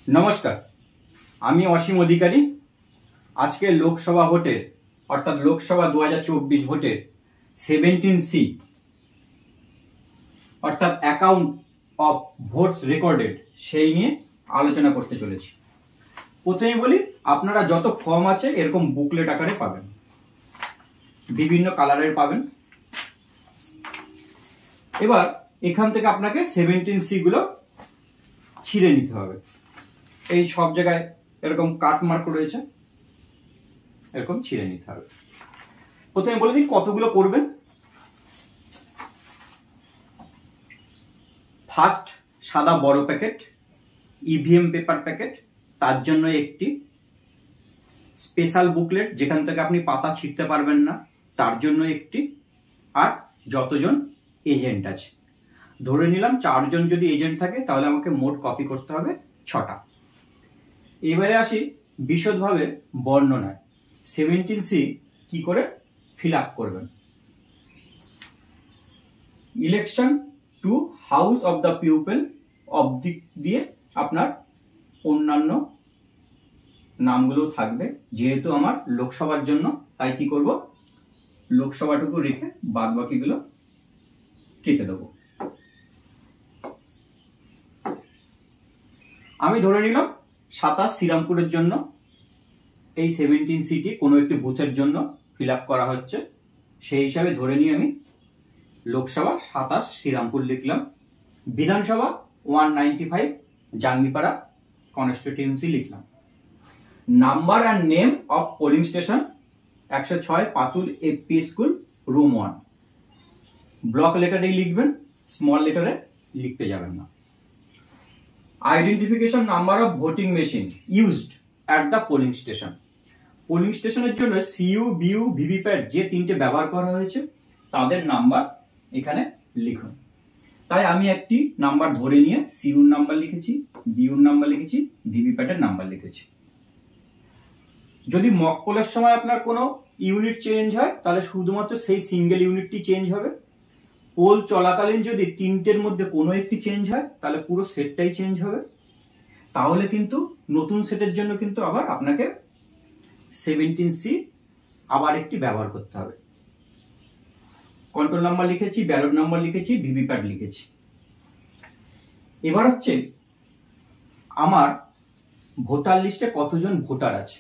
নমস্কার, আমি অসীম অধিকারী। আজকে লোকসভা ভোটের অর্থাৎ লোকসভা 2024 ভোটের 17C অর্থাৎ অ্যাকাউন্ট অফ ভোটস রেকর্ডেড সেই নিয়ে আলোচনা করতে চলেছি। প্রথমে বলি, আপনারা যত ফর্ম আছে এরকম বুকলেট আকারে পাবেন, বিভিন্ন কালারের পাবেন। এবার এখান থেকে আপনাকে 17C গুলো ছিঁড়ে নিতে হবে। এই সব জায়গায় এরকম কাট মার্ক রয়েছে, এরকম ছিঁড়ে নিতে হবে। প্রথমে বলে দিই কতগুলো করবেন। ফার্স্ট সাদা বড় প্যাকেট, ইভিএম পেপার প্যাকেট, তার জন্য একটি স্পেশাল বুকলেট যেখান থেকে আপনি পাতা ছিঁড়তে পারবেন না তার জন্য একটি, আর যতজন এজেন্ট আছে ধরে নিলাম 4 জন যদি এজেন্ট থাকে তাহলে আমাকে মোট কপি করতে হবে 6টা। এবারে আসি বিশদভাবে বর্ণনায়। 17C কি করে ফিল আপ করবেন। Election to house of the people অবদিক দিয়ে আপনার অন্যান্য নামগুলো থাকবে। যেহেতু আমার লোকসভার জন্য তাই কি করব, লোকসভাটুকু রেখে বাদ বাকিগুলো কেটে দেবো। আমি ধরে নিলাম 27 শ্রীরামপুরের জন্য এই 17C কোনো একটি বুথের জন্য ফিল আপ করা হচ্ছে। সেই হিসাবে ধরে নিয়ে আমি লোকসভা 27 শ্রীরামপুর লিখলাম। বিধানসভা 195 জাঙ্গিপাড়া কনস্টিটিউয়েন্সি লিখলাম। Number and name of polling station 106 Patul AP school room 1। Block লেটারে লিখবেন, স্মল লেটারে লিখতে যাবেন না। Identification number of voting machine used at the polling station. Polling স্টেশনের জন্য সিইউ, বিইউ, ভিভিপ্যাট যে 3টে ব্যবহার করা হয়েছে তাদের নাম্বার এখানে লিখুন। তাই আমি একটি নাম্বার ধরে নিয়ে সিইউর নাম্বার লিখেছি, বিইউর নাম্বার লিখেছি, ভিভিপ্যাটের নাম্বার লিখেছি। যদি মক পোলের সময় আপনার কোনো ইউনিট চেঞ্জ হয় তাহলে শুধুমাত্র সেই সিঙ্গেল ইউনিটটি চেঞ্জ হবে। পোল চলাকালীন যদি 3টের মধ্যে কোনো একটি চেঞ্জ হয় তাহলে পুরো সেটটাই চেঞ্জ হবে। তাহলে কিন্তু নতুন সেটের জন্য কিন্তু আবার আপনাকে 17C আবার একটি ব্যবহার করতে হবে। কন্ট্রোল নাম্বার লিখেছি, ব্যালট নাম্বার লিখেছি, ভিভিপ্যাট লিখেছি। এবার হচ্ছে আমার ভোটার লিস্টে কতজন ভোটার আছে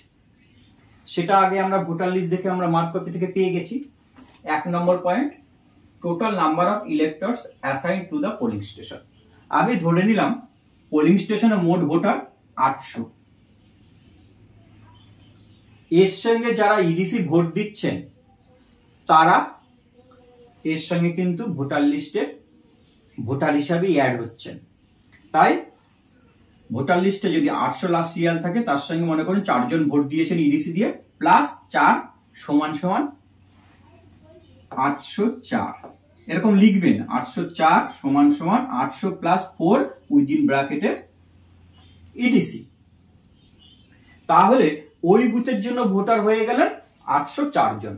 সেটা আগে আমরা ভোটার লিস্ট দেখে আমরা মার্ক কপি থেকে পেয়ে গেছি। 1 number point, total number of electors assign to the polling station. আমি ধরে নিলাম পোলিং স্টেশনে মোট ভোটার 800। এর সঙ্গে যারা ইডিসি ভোট দিচ্ছেন তারা এর সঙ্গে কিন্তু ভোটার লিস্টে ভোটার হিসাবে অ্যাড হচ্ছেন। তাই ভোটার লিস্টে যদি 800 লাস্ট সিরিয়াল থাকে তার সঙ্গে মনে করুন 4 জন ভোট দিয়েছেন ইডিসি দিয়ে, প্লাস 4 সমান সমান 804 এরকম লিখবেন। 804 সমান সমান 800 প্লাস 4 উইদিন ব্র্যাকেটে ইডিসি। তাহলে ওই বুথের জন্য ভোটার হয়ে গেলেন 804 জন।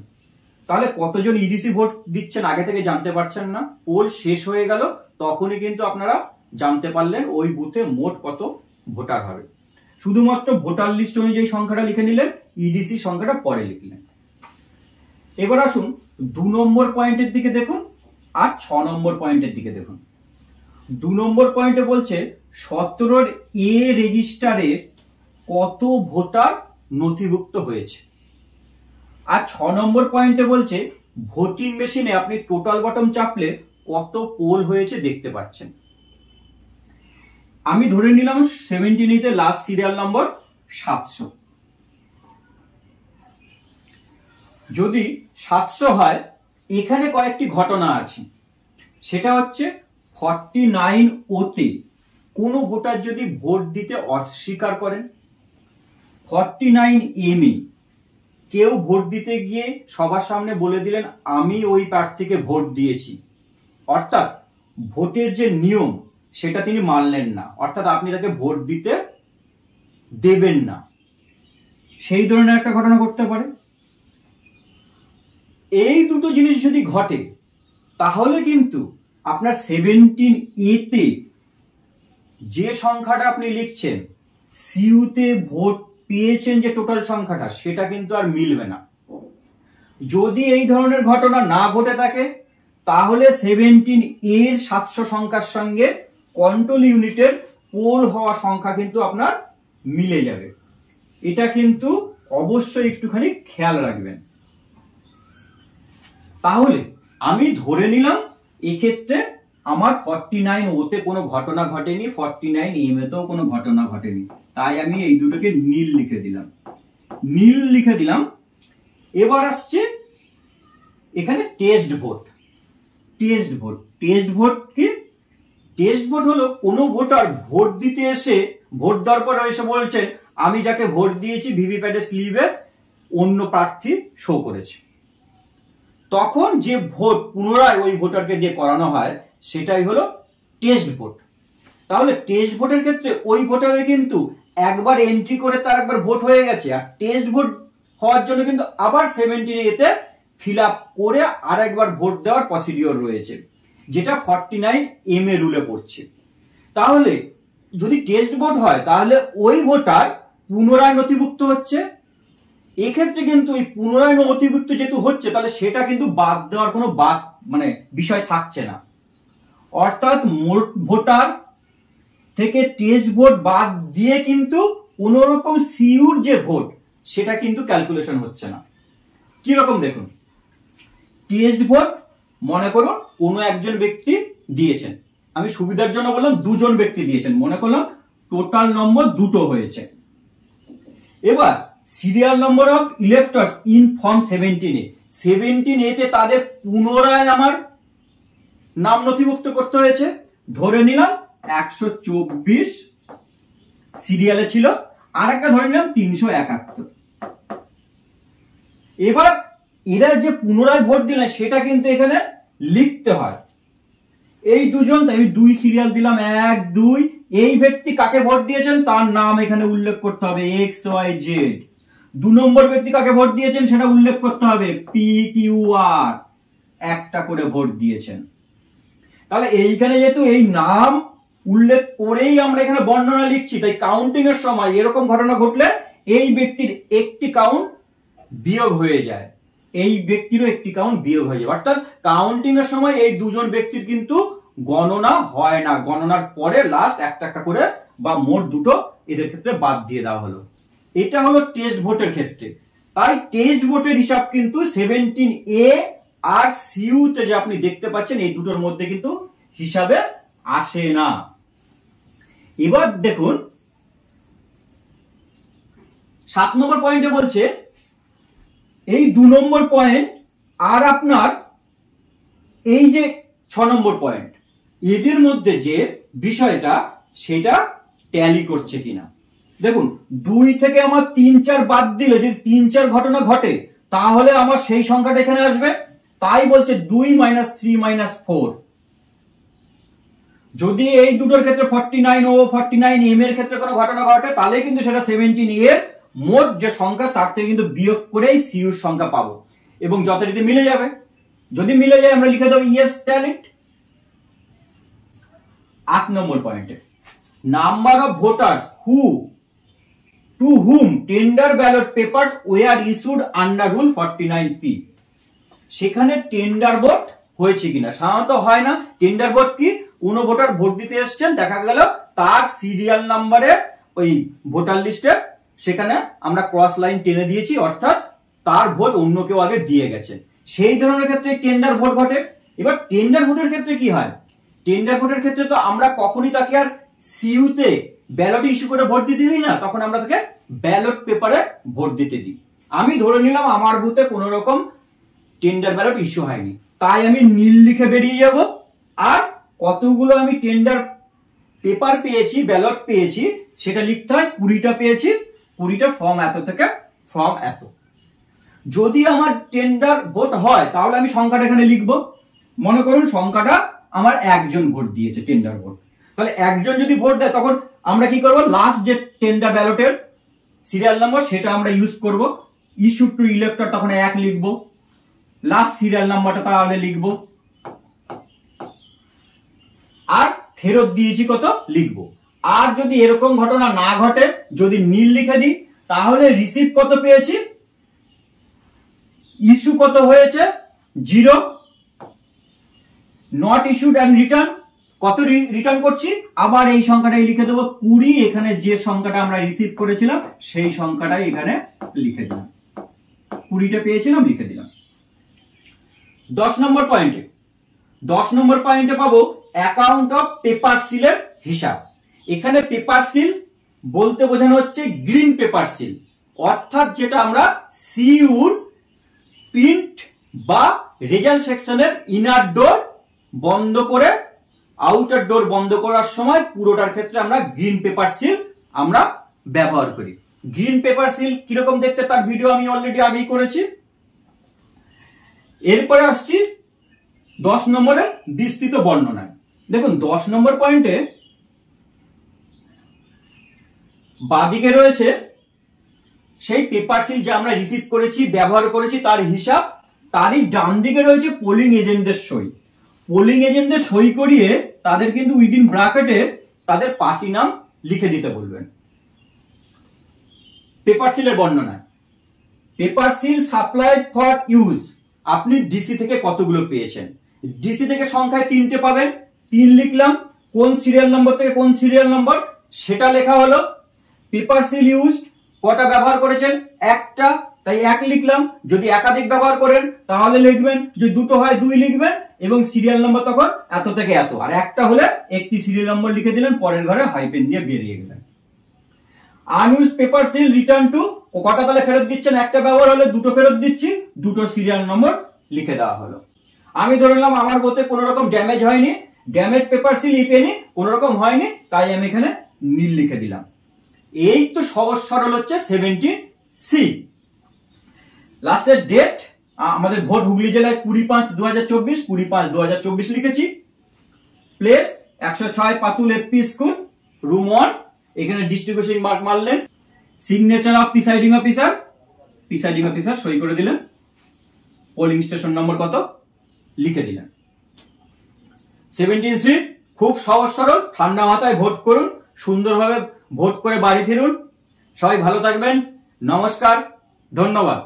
তাহলে কতজন ইডিসি ভোট দিচ্ছেন আগে থেকে জানতে পারছেন না, পোল শেষ হয়ে গেল তখনই কিন্তু আপনারা জানতে পারলেন ওই বুথে মোট কত ভোটার হবে। শুধুমাত্র ভোটার লিস্ট অনুযায়ী সংখ্যাটা লিখে নিলেন, ইডিসি সংখ্যাটা পরে লিখলেন। এবার আসুন 2 নম্বর পয়েন্টের দিকে দেখুন আর 6 নম্বর পয়েন্টের দিকে দেখুন। 2 নম্বর পয়েন্টে বলছে 17 এ রেজিস্টারে কত ভোটার নথিভুক্ত হয়েছে, আর 6 নম্বর পয়েন্টে বলছে ভোটিং মেশিনে আপনি টোটাল বটম চাপলে কত পোল হয়েছে দেখতে পাচ্ছেন। আমি ধরে নিলাম 17 লাস্ট সিরিয়াল নম্বর 700। যদি 700 হয় এখানে কয়েকটি ঘটনা আছে। সেটা হচ্ছে 49 ওতে কোনো ভোটার যদি ভোট দিতে অস্বীকার করেন, 49 এম এ কেউ ভোট দিতে গিয়ে সবার সামনে বলে দিলেন আমি ওই প্রার্থীকে ভোট দিয়েছি, অর্থাৎ ভোটের যে নিয়ম সেটা তিনি মানলেন না, অর্থাৎ আপনি তাকে ভোট দিতে দেবেন না, সেই ধরনের একটা ঘটনা ঘটতে পারে। এই দুটো জিনিস যদি ঘটে তাহলে কিন্তু আপনার 17A তে যে সংখ্যাটা আপনি লিখছেন সিইউতে ভোট পেয়েছেন যে টোটাল সংখ্যাটা সেটা কিন্তু আর মিলবে না। যদি এই ধরনের ঘটনা না ঘটে থাকে তাহলে 17 এর 700 সংখ্যার সঙ্গে কন্ট্রোল ইউনিটের পোল হওয়া সংখ্যা কিন্তু আপনার মিলে যাবে। এটা কিন্তু অবশ্যই একটুখানি খেয়াল রাখবেন। তাহলে আমি ধরে নিলাম এক্ষেত্রে আমার 49 ওতে কোনো ঘটনা ঘটেনি, 49 এম এতেও কোনো ঘটনা ঘটেনি, তাই আমি এই দুটোকে নীল লিখে দিলাম। নীল লিখে দিলাম। এবার আসছে এখানে test vote. Test vote, test vote কি? টেস্ট ভোট হলো কোনো ভোটার ভোট দিতে এসে ভোট দেওয়ার পর এসে বলছেন আমি যাকে ভোট দিয়েছি ভিভিপ্যাটের স্লিপে অন্য প্রার্থী শো করেছে, তখন যে ভোট পুনরায় ওই ভোটারকে দিয়ে করানো হয় সেটাই হলো টেস্ট ভোট। তাহলে টেস্ট ভোটের ক্ষেত্রে ওই ভোটারের কিন্তু একবার এন্ট্রি করে তার একবার ভোট হয়ে গেছে, আর টেস্ট ভোট হওয়ার জন্য কিন্তু আবার 17 এতে ফিল আপ করে আর একবার ভোট দেওয়ার প্রসিডিওর রয়েছে, যেটা 49 এম এ রুলে পড়ছে। তাহলে যদি টেস্ট ভোট হয় তাহলে ওই ভোটার পুনরায় নথিভুক্ত হচ্ছে। এক্ষেত্রে কিন্তু এই পুনরায় নথিভুক্ত যেহেতু হচ্ছে তাহলে সেটা কিন্তু বাদ দেওয়ার কোনো বিষয় থাকছে না। অর্থাৎ মোট ভোটার থেকে টেস্ট ভোট বাদ দিয়ে কিন্তু কোন রকম সিইউর যে ভোট সেটা কিন্তু ক্যালকুলেশন হচ্ছে না। কি রকম দেখুন, টেস্ট ভোট মনে করুন কোনো একজন ব্যক্তি দিয়েছেন, আমি সুবিধার জন্য বললাম দুজন ব্যক্তি দিয়েছেন, মনে করলাম টোটাল নম্বর দুটো হয়েছে। এবার serial number of electors in form 17 এতে তাদের পুনরায় আমার নাম নথিভুক্ত করতে হয়েছে। ধরে নিলাম 124 সিরিয়ালে ছিল, আর একটা ধরে নিলাম 371। এবার এরা যে পুনরায় ভোট দিলেন সেটা কিন্তু এখানে লিখতে হয়। এই দুজন, আমি 2 সিরিয়াল দিলাম, 1 2। এই ব্যক্তি কাকে ভোট দিয়েছেন তার নাম এখানে উল্লেখ করতে হবে XYZ। 2 নম্বর ব্যক্তি কাকে ভোট দিয়েছেন সেটা উল্লেখ করতে হবে PQR, একটা করে ভোট দিয়েছেন। তাহলে এইখানে যেহেতু এই নাম উল্লেখ করেই আমরা এখানে বর্ণনা লিখছি, তাই কাউন্টিং এর সময় এরকম ঘটনা ঘটলে এই ব্যক্তির একটি কাউন্ট বিয়োগ হয়ে যায়, এই ব্যক্তিরও একটি কাউন্ট বিয়োগ হয়ে যায়। অর্থাৎ কাউন্টিং এর সময় এই দুজন ব্যক্তির কিন্তু গণনা হয় না, গণনার পরে লাস্ট একটা একটা করে বা মোট দুটো এদের ক্ষেত্রে বাদ দিয়ে দেওয়া হলো। এটা হলো টেস্ট ভোটের ক্ষেত্রে। তাই টেস্ট ভোটের হিসাব কিন্তু 17 এ আর সিইউ তে যে আপনি দেখতে পাচ্ছেন এই দুটোর মধ্যে কিন্তু হিসাবে আসে না। এবার দেখুন 7 নম্বর পয়েন্টে বলছে এই 2 নম্বর পয়েন্ট আর আপনার এই যে 6 নম্বর পয়েন্ট এদের মধ্যে যে বিষয়টা সেটা ট্যালি করছে কিনা। দেখুন 2 থেকে আমার 3 4 বাদ দিলে যদি 3 4 ঘটনা ঘটে তাহলে আমার সেই সংখ্যাটা এখানে আসবে। তাই বলছে 2 - 3 - 4। যদি এই দুটোর ক্ষেত্রে 49 ও 49 এম এর ক্ষেত্রে কোনো ঘটনা ঘটে তাহলে কিন্তু সেটা 17 এর মোট যে সংখ্যা তার থেকে কিন্তু বিয়োগ করেই সিইউর সংখ্যা পাবো এবং যথারীতি মিলে যাবে। যদি মিলে যায় আমরা লিখে দেবো ইয়েস ট্যালিড। 8 নম্বর পয়েন্টে number of voters two hmm tender ballot papers war issued under rule 49P। সেখানে টেন্ডার ভোট হয়েছে কিনা, সাধারণত হয় না। টেন্ডার ভোট কি, কোন ভোটার ভোট দিতে এসছেন, দেখা গেল তার সিরিয়াল নাম্বারে ওই ভোটার লিস্টে সেখানে আমরা ক্রস লাইন টেনে দিয়েছি, অর্থাৎ তার ভোট অন্য কেউ আগে দিয়ে গেছে, সেই ধরনের ক্ষেত্রে টেন্ডার ভোট ঘটে। এবার টেন্ডার ভোটের ক্ষেত্রে কি হয়, টেন্ডার ভোটের ক্ষেত্রে তো আমরা কখনই তাকে আর সিইউতে ব্যালট ইস্যু করে ভোট দিতে দিই না, তখন আমরা তাকে ব্যালট পেপারে ভোট দিতে দিই। আমি ধরে নিলাম আমার বুথে কোন রকম টেন্ডার ব্যালট ইস্যু হয়নি, তাই আমি নীল লিখে বেরিয়ে যাব। আর কতগুলো আমি টেন্ডার পেপার পেয়েছি, ব্যালট পেয়েছি সেটা লিখতে হয় 20টা পেয়েছি, 20টা ফর্ম এত থেকে ফর্ম এত। যদি আমার টেন্ডার ভোট হয় তাহলে আমি সংখ্যাটা এখানে লিখব। মনে করুন সংখ্যাটা আমার একজন ভোট দিয়েছে টেন্ডার ভোট, তাহলে একজন যদি ভোট দেয় তখন আমরা কি করব, লাস্ট যে টেন্ডার ব্যালটের সিরিয়াল নাম্বার সেটা আমরা ইউজ করব। ইস্যু টু ইলেক্টর তখন 1 লিখব, লাস্ট সিরিয়াল নাম্বারটা তাহলে লিখব, আর ফেরত দিয়েছি কত লিখব। আর যদি এরকম ঘটনা না ঘটে, যদি নীল লিখে দিই, তাহলে রিসিভ কত পেয়েছি, ইস্যু কত হয়েছে 0, নট ইস্যুড অ্যান্ড রিটার্ন কত রিটার্ন করছি, আবার এই সংখ্যাটাই লিখে দেবো 20, এখানে যে সংখ্যাটা আমরা রিসিভ করেছিলাম সেই সংখ্যাটাই এখানে লিখে দিলাম, 20টা পেয়েছিলাম লিখে দিলাম। 10 নম্বর পয়েন্টে পাবো অ্যাকাউন্ট অফ পেপার সিলের হিসাব। এখানে পেপার সিল বলতে বোঝানো হচ্ছে গ্রিন পেপার সিল, অর্থাৎ যেটা আমরা সিইউর প্রিন্ট বা রেজাল্ট সেকশনের ইনার ডোর বন্ধ করে আউটার ডোর বন্ধ করার সময় পুরোটার ক্ষেত্রে আমরা গ্রিন পেপার সিল আমরা ব্যবহার করি। গ্রিন পেপার সিল কিরকম দেখতে তার ভিডিও আমি অলরেডি আগেই করেছি। এরপরে আসছি 10 নম্বরের বিস্তৃত বর্ণনায়। দেখুন 10 নম্বর পয়েন্টে বাদিকে রয়েছে সেই পেপার সিল যা আমরা রিসিভ করেছি ব্যবহার করেছি তার হিসাব, তারই ডান দিকে রয়েছে পোলিং এজেন্টদের সই। পোলিং এজেন্টদের সই করিয়ে তাদের কিন্তু উইদিন ব্র্যাকেটে তাদের পার্টি নাম লিখে দিতে বলবেন। পেপার সিলের বর্ণনা, paper seal supplied for use, আপনি ডিসি থেকে কতগুলো পেয়েছেন, ডিসি থেকে সংখ্যায় 3টে পাবেন, 3 লিখলাম, কোন সিরিয়াল নম্বর থেকে কোন সিরিয়াল নম্বর সেটা লেখা হলো। পেপার সিল ইউজ কটা ব্যবহার করেছেন, একটা, তাই 1 লিখলাম। যদি একাধিক ব্যবহার করেন তাহলে লিখবেন, যদি দুটো হয় 2 লিখবেন, এবং সিরিয়াল নম্বর তখন এত থেকে এত, আর একটা হলে একটি সিরিয়াল নম্বর লিখে দিলেন, পরের ঘরে হাইপেন দিয়ে বেরিয়ে গেলেন। আনইউজ পেপার সিল রিটার্ন টু, কটা তাহলে ফেরত দিচ্ছেন, একটা ব্যবহার হলে 2টো ফেরত দিচ্ছি, 2টো সিরিয়াল নম্বর লিখে দেওয়া হলো। আমি ধরে নিলাম আমার বইতে কোনো রকম ড্যামেজ হয়নি, ড্যামেজ পেপার সিল ইপেনি কোনো রকম হয়নি, তাই আমি এখানে নীল লিখে দিলাম। এই তো সহজ সরল হচ্ছে 17C। লাস্টের ডেট আমাদের ভোট হুগলি জেলায় 20-5-2024, 20-5-2024 লিখেছি। Place 106 Patul FP school, room 1, এখানে ডিস্ট্রিবিউশন মার্ক মারলেন। সিগনেচার অফ প্রিসাইডিং অফিসার সই করে দিলেন। পোলিং স্টেশন নম্বর কত লিখে দিলেন। 17C খুব সহজ সরল, ঠান্ডা মাথায় ভোট করুন, সুন্দরভাবে ভোট করে বাড়ি ফিরুন। সবাই ভালো থাকবেন, নমস্কার, ধন্যবাদ।